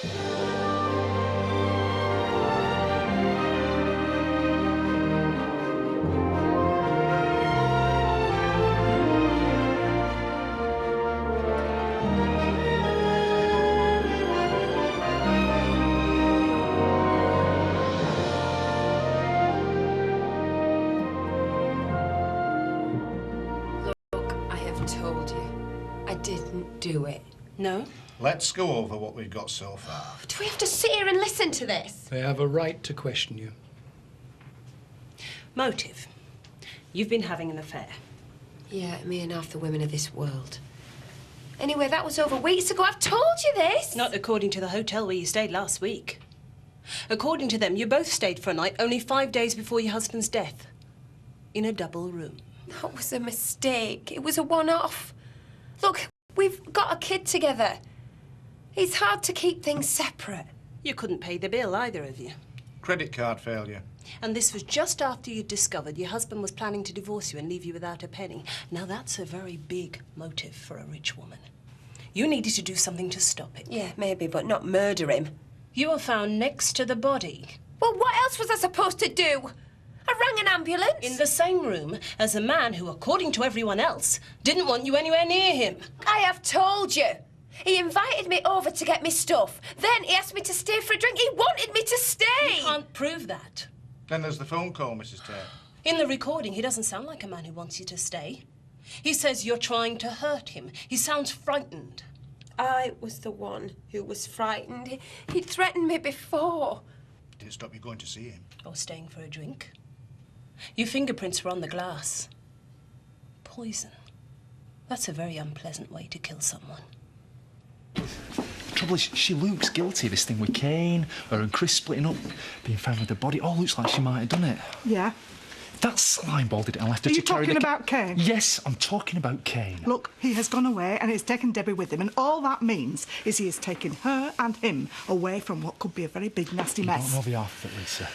Told you. I didn't do it. No? Let's go over what we've got so far. Do we have to sit here and listen to this? They have a right to question you. Motive. You've been having an affair. Yeah, me and half the women of this world. Anyway, that was over weeks ago. I've told you this. Not according to the hotel where you stayed last week. According to them, you both stayed for a night only 5 days before your husband's death. In a double room. That was a mistake. It was a one-off. Look, we've got a kid together. It's hard to keep things separate. You couldn't pay the bill, either of you. Credit card failure. And this was just after you discovered your husband was planning to divorce you and leave you without a penny. Now, that's a very big motive for a rich woman. You needed to do something to stop it. Yeah, maybe, but not murder him. You were found next to the body. Well, what else was I supposed to do? I rang an ambulance. In the same room as a man who, according to everyone else, didn't want you anywhere near him. I have told you. He invited me over to get me stuff. Then he asked me to stay for a drink. He wanted me to stay. You can't prove that. Then there's the phone call, Mrs. Tate. In the recording, he doesn't sound like a man who wants you to stay. He says you're trying to hurt him. He sounds frightened. I was the one who was frightened. He'd threatened me before. Did it stop you going to see him? Or staying for a drink. Your fingerprints were on the glass. Poison. That's a very unpleasant way to kill someone. The trouble is, she looks guilty of this thing with Kane, her and Chris splitting up, being found with the body. All looks like she might have done it. Yeah. That slimeball did it and left her to carry the... Are you talking about Kane? Yes, I'm talking about Kane. Look, he has gone away and he's taken Debbie with him, and all that means is he has taken her and him away from what could be a very big, nasty mess. You don't know the half of it, Lisa.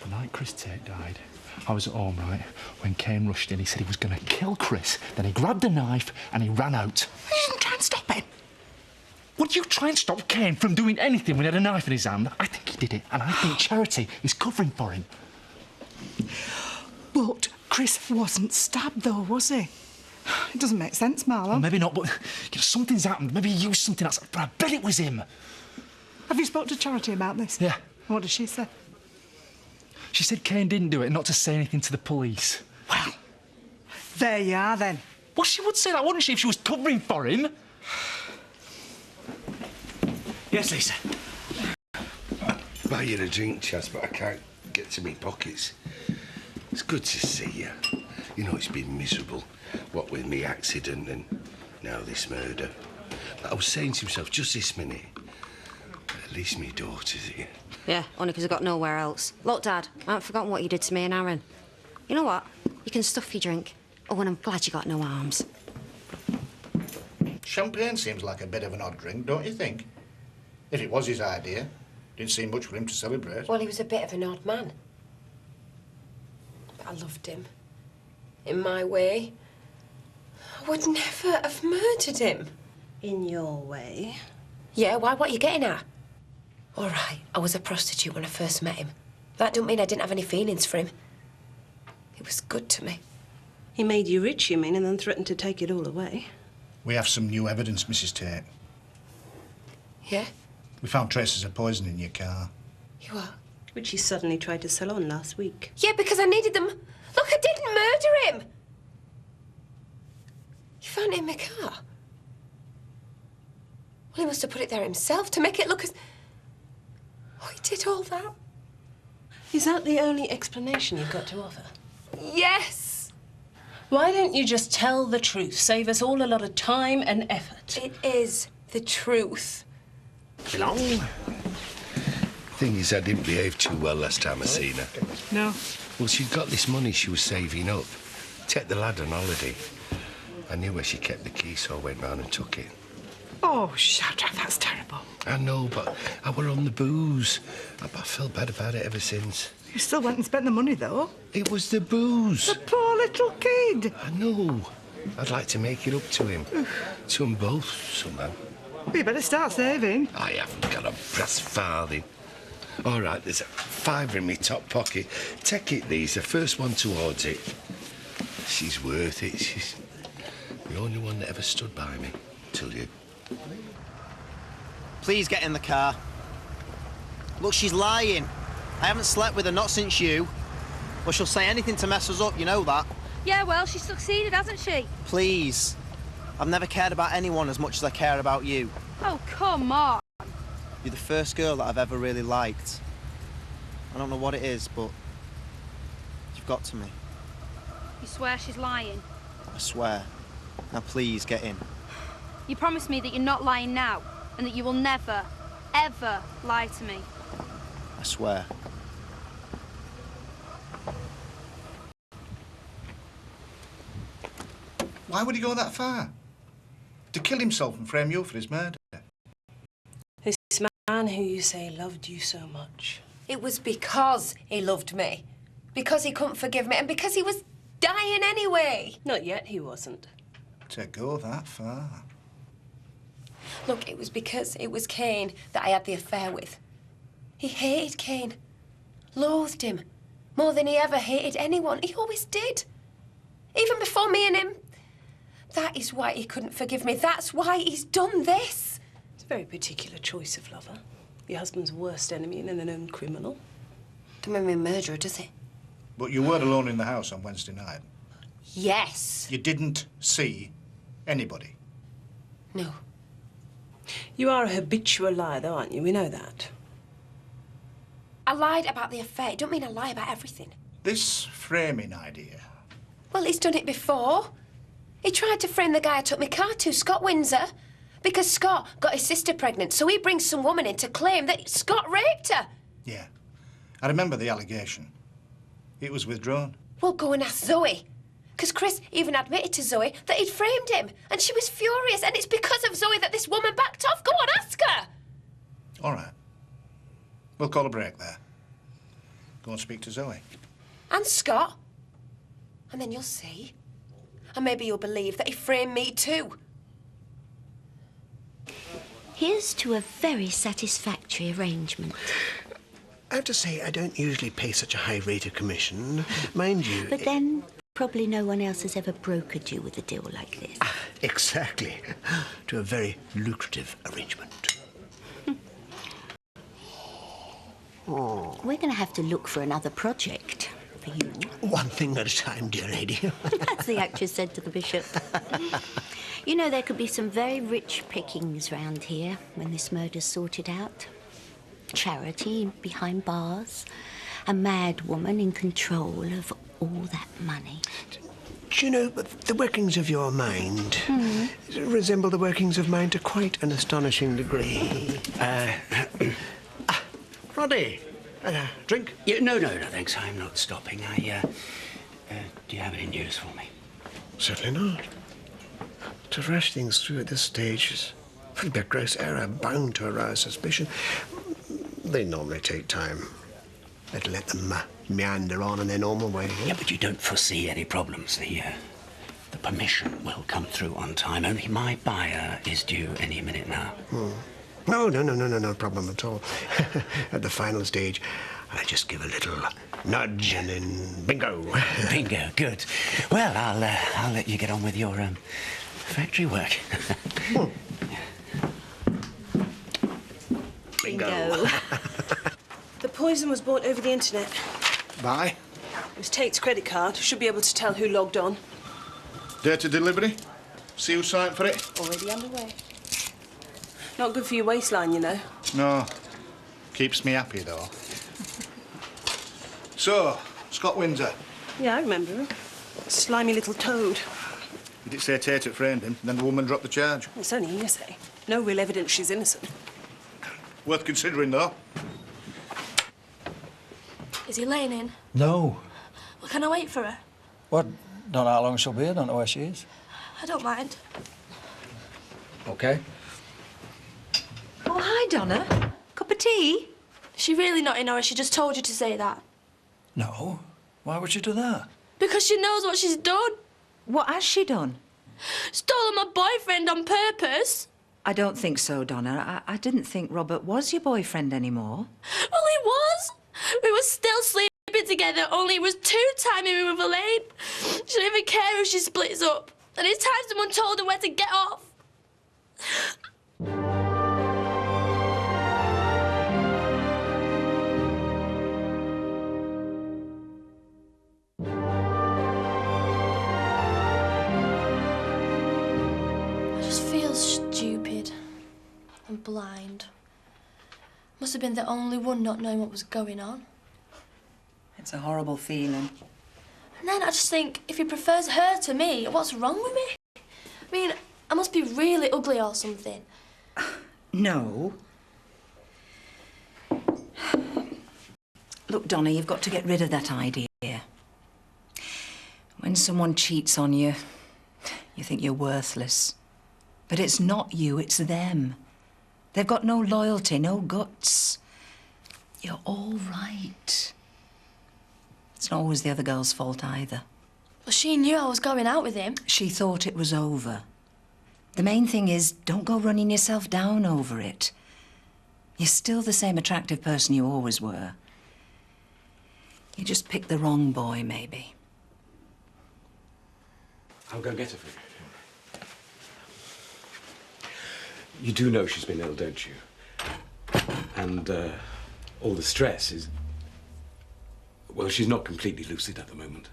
The night Chris Tate died, I was at home, right? When Kane rushed in, he said he was going to kill Chris. Then he grabbed a knife and he ran out. You didn't try and stop him. Would you try and stop Kane from doing anything when he had a knife in his hand? I think he did it, and I think Charity is covering for him. But Chris wasn't stabbed, though, was he? It doesn't make sense, Marlon. Well, maybe not, but something's happened. Maybe he used something else. But I bet it was him. Have you spoke to Charity about this? Yeah. What does she say? She said Kane didn't do it, not to say anything to the police. Well, there you are, then. Well, she would say that, wouldn't she, if she was covering for him? Yes, Lisa. Buy you a drink, Chas, but I can't get to me pockets. It's good to see you. You know, it's been miserable, what with me accident and now this murder. But I was saying to myself, just this minute, at least me daughter's here. Yeah, only because I got nowhere else. Look, Dad, I haven't forgotten what you did to me and Aaron. You know what? You can stuff your drink. Oh, and I'm glad you got no arms. Champagne seems like a bit of an odd drink, don't you think? If it was his idea, didn't seem much for him to celebrate. Well, he was a bit of an odd man. But I loved him. In my way. I would never have murdered him. In your way? Yeah, why? What are you getting at? All right, I was a prostitute when I first met him. That don't mean I didn't have any feelings for him. He was good to me. He made you rich, you mean, and then threatened to take it all away? We have some new evidence, Mrs. Tate. Yeah? We found traces of poison in your car. You what? Which he suddenly tried to sell on last week. Yeah, because I needed them. Look, I didn't murder him. You found it in my car? Well, he must have put it there himself to make it look as... Oh, he did all that? Is that the only explanation you've got to offer? Yes. Why don't you just tell the truth? Save us all a lot of time and effort. It is the truth. Long. Thing is, I didn't behave too well last time I seen her. No. Well, she'd got this money she was saving up. Take the lad on holiday. I knew where she kept the key, so I went round and took it. Oh, Shadrach, that's terrible. I know, but I were on the booze. I felt bad about it ever since. You still went and spent the money, though. It was the booze. The poor little kid. I know. I'd like to make it up to him. To them both, somehow. Well, you better start saving. I haven't got a brass farthing. All right, there's a £5 in my top pocket. Take it, Lisa. First one towards it. She's worth it. She's the only one that ever stood by me till you. Please get in the car. Look, she's lying. I haven't slept with her, not since you. Well, she'll say anything to mess us up, you know that. Yeah, well, she's succeeded, hasn't she? Please. I've never cared about anyone as much as I care about you. Oh, come on. You're the first girl that I've ever really liked. I don't know what it is, but you've got to me. You swear she's lying? I swear. Now, please, get in. You promise me that you're not lying now, and that you will never, ever lie to me? I swear. Why would he go that far? To kill himself and frame you for his murder? This man who you say loved you so much. It was because he loved me. Because he couldn't forgive me and because he was dying anyway. Not yet, he wasn't. To go that far? Look, it was because it was Cain that I had the affair with. He hated Cain. Loathed him. More than he ever hated anyone. He always did. Even before me and him. That is why he couldn't forgive me. That's why he's done this. It's a very particular choice of lover. Your husband's worst enemy and a known criminal. Don't make me a murderer, does it? But you were alone in the house on Wednesday night. Yes. You didn't see anybody. No. You are a habitual liar, though, aren't you? We know that. I lied about the affair. It don't mean I lie about everything. This framing idea. Well, he's done it before. He tried to frame the guy I took my car to, Scott Windsor, because Scott got his sister pregnant, so he brings some woman in to claim that Scott raped her. Yeah. I remember the allegation. It was withdrawn. Well, go and ask Zoe. Because Chris even admitted to Zoe that he'd framed him, and she was furious, and it's because of Zoe that this woman backed off. Go on, ask her. All right. We'll call a break there. Go and speak to Zoe. And Scott. And then you'll see. And maybe you'll believe that he framed me too. Here's to a very satisfactory arrangement. I have to say, I don't usually pay such a high rate of commission, mind you. But then, probably no one else has ever brokered you with a deal like this. Exactly. To a very lucrative arrangement. We're going to have to look for another project for you. One thing at a time, dear lady. As the actress said to the bishop. You know, there could be some very rich pickings round here when this murder's sorted out. Charity behind bars, a mad woman in control of all that money. Do you know, the workings of your mind resemble the workings of mine to quite an astonishing degree. Roddy, drink? Yeah, no, thanks. I'm not stopping. Do you have any news for me? Certainly not. To rush things through at this stage would be a gross error, bound to arouse suspicion. They normally take time. Better let them meander on in their normal way. Yeah, but you don't foresee any problems. The permission will come through on time. Only my buyer is due any minute now. No problem at all. At the final stage, I just give a little nudge and then bingo. Bingo, good. Well, I'll let you get on with your factory work. Bingo. The poison was bought over the internet. Bye. It was Tate's credit card. Should be able to tell who logged on. Date of delivery? See who signed for it? Already underway. Not good for your waistline, you know. No. Keeps me happy, though. So, Scott Windsor. Yeah, I remember him. Slimy little toad. You did say Tate had framed him, then the woman dropped the charge. It's only hearsay. No real evidence she's innocent. Worth considering, though. Is he laying in? No. Well, can I wait for her? What? Don't know how long she'll be. I don't know where she is. I don't mind. OK. Oh, hi, Donna. Cup of tea? Is she really not in, or has she just told you to say that? No. Why would she do that? Because she knows what she's done. What has she done? Stolen my boyfriend on purpose. I don't think so, Donna. I didn't think Robert was your boyfriend anymore. Well, he was. We were still sleeping together, only it was two-timing me with Elaine. She didn't even care if she splits up. And it's time someone told her where to get off. I just feel stupid and blind. Must have been the only one not knowing what was going on. It's a horrible feeling. And then I just think, if he prefers her to me, what's wrong with me? I mean, I must be really ugly or something. No. Look, Donna, you've got to get rid of that idea. When someone cheats on you, you think you're worthless. But it's not you, it's them. They've got no loyalty, no guts. You're all right. It's not always the other girl's fault either. Well, she knew I was going out with him. She thought it was over. The main thing is, don't go running yourself down over it. You're still the same attractive person you always were. You just picked the wrong boy, maybe. I'll go get her for you. You do know she's been ill, don't you? And all the stress is... Well, she's not completely lucid at the moment.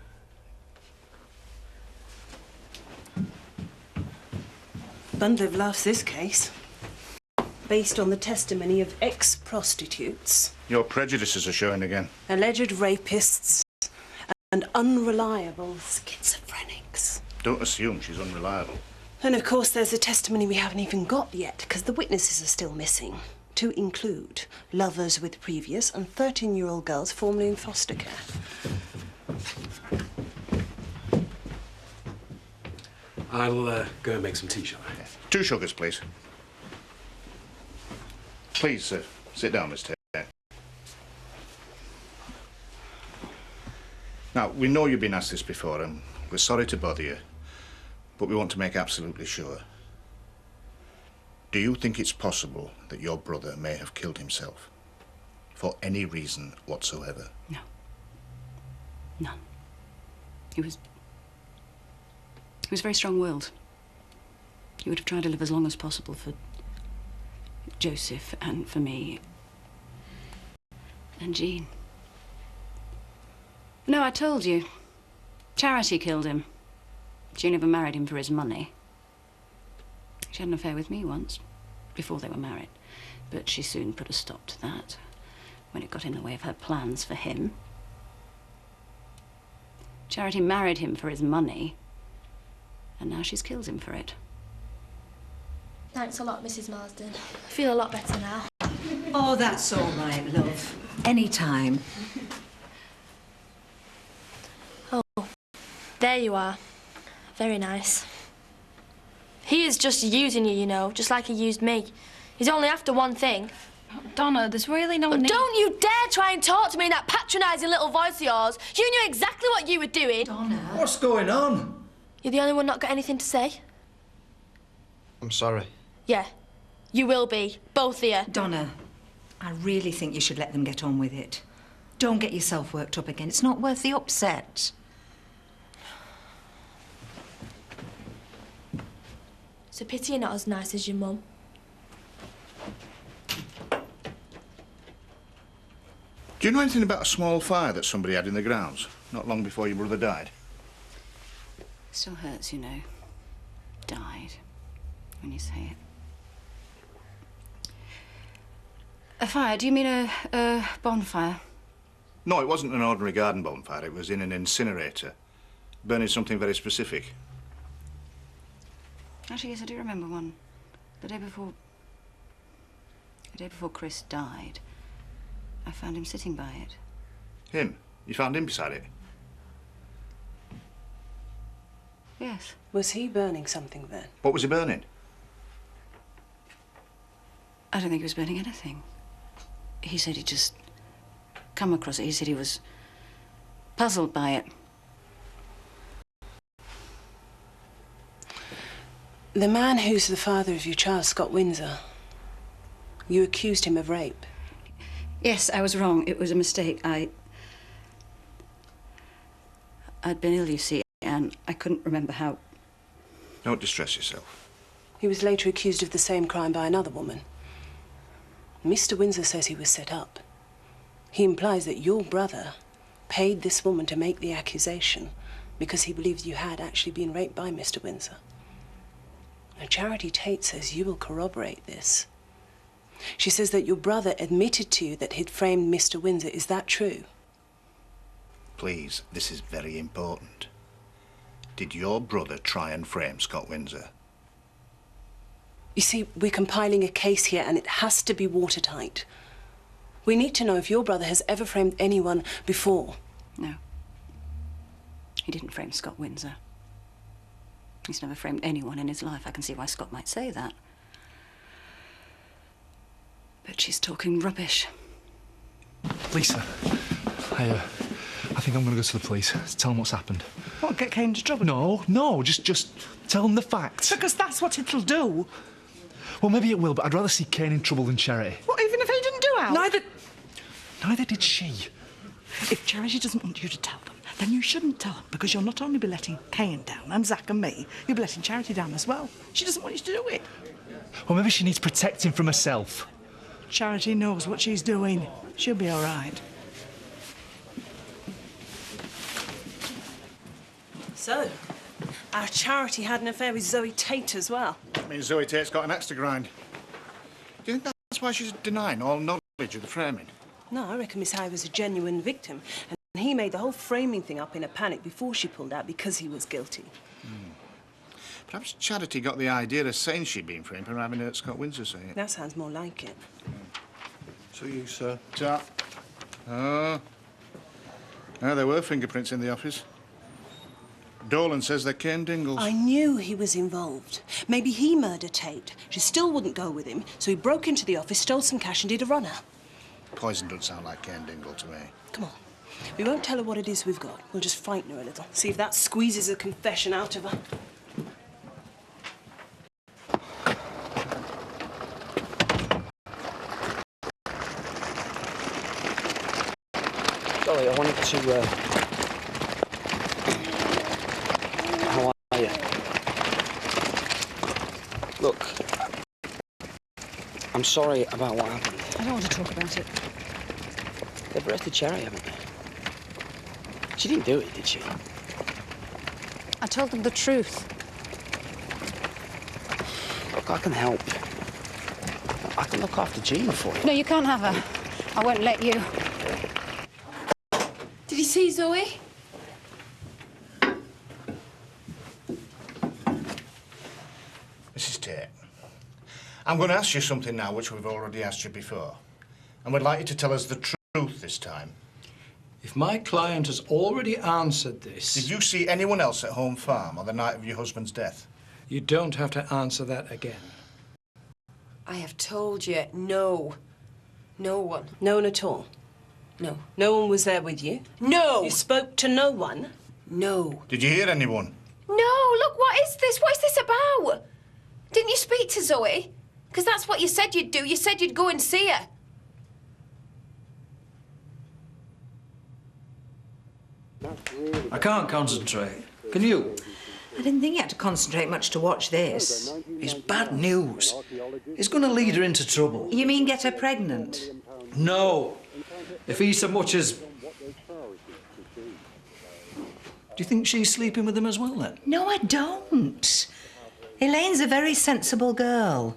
Bundle of laughs, this case. Based on the testimony of ex-prostitutes, Your prejudices are showing again. alleged rapists, and unreliable schizophrenics. Don't assume she's unreliable. And of course, there's a testimony we haven't even got yet, because the witnesses are still missing. To include lovers with previous and 13-year-old girls formerly in foster care. I'll go and make some tea, shall I? 2 sugars, please. Please, sit down, Miss Taylor. Now, we know you've been asked this before, and we're sorry to bother you, but we want to make absolutely sure. Do you think it's possible that your brother may have killed himself? For any reason whatsoever? No. None. He was very strong-willed. He would have tried to live as long as possible for Joseph and for me and Jean. No, I told you. Charity killed him. She never married him for his money. She had an affair with me once, before they were married. But she soon put a stop to that, when it got in the way of her plans for him. Charity married him for his money, and now she's killed him for it. Thanks a lot, Mrs. Marsden. I feel a lot better now. Oh, that's all right, love. Anytime. Oh, there you are. Very nice. He is just using you, you know, just like he used me. He's only after one thing. Donna, there's really no need... Don't you dare try and talk to me in that patronising little voice of yours. You knew exactly what you were doing. Donna. What's going on? You're the only one not got anything to say? I'm sorry. Yeah, you will be. Both of you. Donna, I really think you should let them get on with it. Don't get yourself worked up again. It's not worth the upset. It's a pity you're not as nice as your mum. Do you know anything about a small fire that somebody had in the grounds not long before your brother died? Still hurts, you know. Died, when you say it. A fire? Do you mean a bonfire? No, it wasn't an ordinary garden bonfire. It was in an incinerator, burning something very specific. Actually, yes, I do remember one. The day before Chris died, I found him sitting by it. Him? You found him beside it? Yes. Was he burning something then? What was he burning? I don't think he was burning anything. He said he'd just come across it. He said he was puzzled by it. The man who's the father of your child, Scott Windsor, you accused him of rape. Yes, I was wrong. It was a mistake. I'd been ill, you see, and I couldn't remember how. Don't distress yourself. He was later accused of the same crime by another woman. Mr. Windsor says he was set up. He implies that your brother paid this woman to make the accusation because he believed you had actually been raped by Mr. Windsor. Now, Charity Tate says you will corroborate this. She says that your brother admitted to you that he'd framed Mr. Windsor. Is that true? Please, this is very important. Did your brother try and frame Scott Windsor? You see, we're compiling a case here and it has to be watertight. We need to know if your brother has ever framed anyone before. No. He didn't frame Scott Windsor. He's never framed anyone in his life. I can see why Scott might say that. But she's talking rubbish. Lisa, I think I'm going to go to the police. Tell them what's happened. What, get Kane into trouble? No, just tell them the facts. Because that's what it'll do. Well, maybe it will, but I'd rather see Kane in trouble than Charity. What, even if he didn't do it? Neither did she. If Charity doesn't want you to tell them, then you shouldn't tell them, because you'll not only be letting Kane down and Zach and me, you'll be letting Charity down as well. She doesn't want you to do it. Well, maybe she needs protecting from herself. Charity knows what she's doing. She'll be all right. So, our Charity had an affair with Zoe Tate as well. I mean, Zoe Tate's got an axe to grind. Do you think that's why she's denying all knowledge of the framing? No, I reckon Miss Hyde was a genuine victim. And he made the whole framing thing up in a panic before she pulled out because he was guilty. Perhaps Charity got the idea of saying she'd been framed for having hurt Scott Windsor, say it. That sounds more like it. To you, sir. Ta. Oh. No, there were fingerprints in the office. Dolan says they're Kane Dingle's. I knew he was involved. Maybe he murdered Tate. She still wouldn't go with him, so he broke into the office, stole some cash and did a runner. Poison doesn't sound like Kane Dingle to me. Come on. We won't tell her what it is we've got. We'll just frighten her a little. See if that squeezes a confession out of her. Sorry, I wanted to, How are you? Look, I'm sorry about what happened. I don't want to talk about it. They've arrested Cherry, haven't they? She didn't do it, did she? I told them the truth. Look, I can help. I can look after Gina for you. No, you can't have her. I won't let you. Did you see Zoe? Mrs. Tate, I'm going to ask you something now which we've already asked you before. And we'd like you to tell us the truth this time. If my client has already answered this... Did you see anyone else at Home Farm on the night of your husband's death? You don't have to answer that again. I have told you, no. No one. No one at all? No. No one was there with you? No! You spoke to no one? No. Did you hear anyone? No, look, what is this? What is this about? Didn't you speak to Zoe? Because that's what you said you'd do. You said you'd go and see her. I can't concentrate. Can you? I didn't think you had to concentrate much to watch this. It's bad news. It's going to lead her into trouble. You mean get her pregnant? No. If he so much as... Do you think she's sleeping with him as well, then? No, I don't. Elaine's a very sensible girl.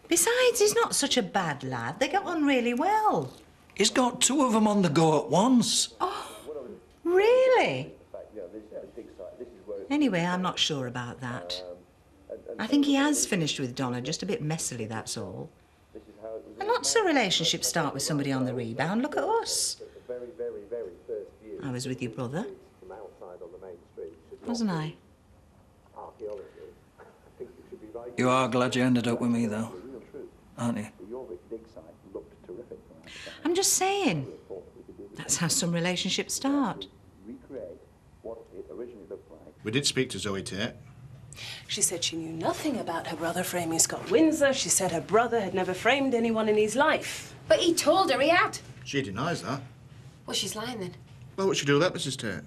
Besides, he's not such a bad lad. They get on really well. He's got two of them on the go at once. Oh, really? Anyway, I'm not sure about that. I think he has finished with Donna, just a bit messily, that's all. And lots of relationships start with somebody on the rebound. Look at us. I was with your brother. Wasn't I? You are glad you ended up with me, though, aren't you? I'm just saying. That's how some relationships start. We did speak to Zoe Tate. She said she knew nothing about her brother framing Scott Windsor. She said her brother had never framed anyone in his life. But he told her he had. She denies that. Well, she's lying then. Well, what should you do with that, Mrs. Tate?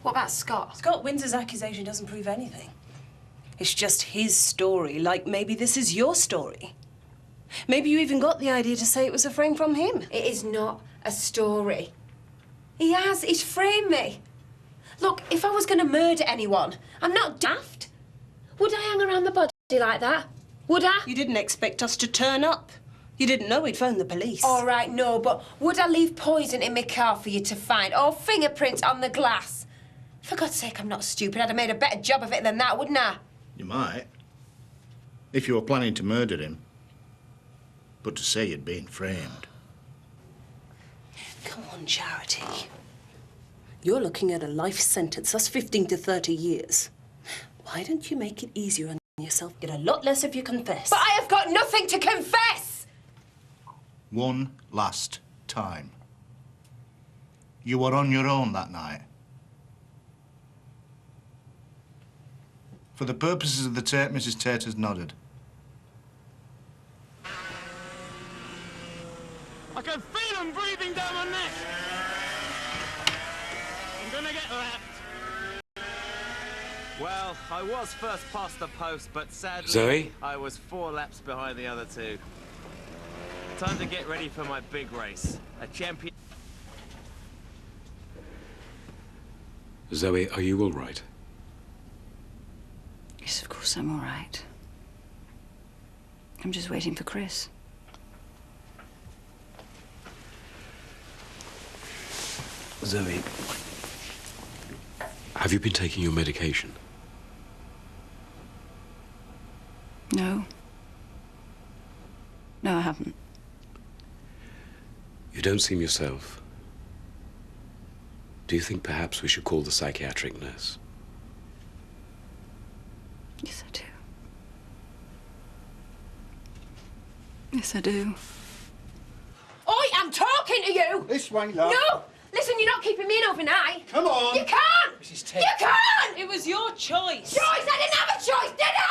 What about Scott? Scott Windsor's accusation doesn't prove anything. It's just his story, like maybe this is your story. Maybe you even got the idea to say it was a frame from him. It is not a story. He has. He's framed me. Look, if I was going to murder anyone, I'm not daft. Would I hang around the body like that? Would I? You didn't expect us to turn up. You didn't know we'd phone the police. All right, no, but would I leave poison in my car for you to find? Or fingerprints on the glass? For God's sake, I'm not stupid. I'd have made a better job of it than that, wouldn't I? You might. If you were planning to murder him. But to say you'd been framed. Come on, Charity. You're looking at a life sentence. That's 15 to 30 years. Why don't you make it easier on yourself? Get a lot less if you confess. But I have got nothing to confess! One last time. You were on your own that night. For the purposes of the tape, Mrs. Tate has nodded. I can feel them breathing down my neck. I'm gonna get lapped. Well, I was first past the post, but sadly, Zoe? I was 4 laps behind the other 2. Time to get ready for my big race. A champion... Zoe, are you all right? Yes, of course I'm all right. I'm just waiting for Chris. Zoe, have you been taking your medication? No. No, I haven't. You don't seem yourself. Do you think perhaps we should call the psychiatric nurse? Yes, I do. Yes, I do. Oi, I'm talking to you! This way, love. No! Listen, you're not keeping me in overnight. Come on. You can't! Mrs. Tate. You can't! It was your choice. Choice? I didn't have a choice, did I?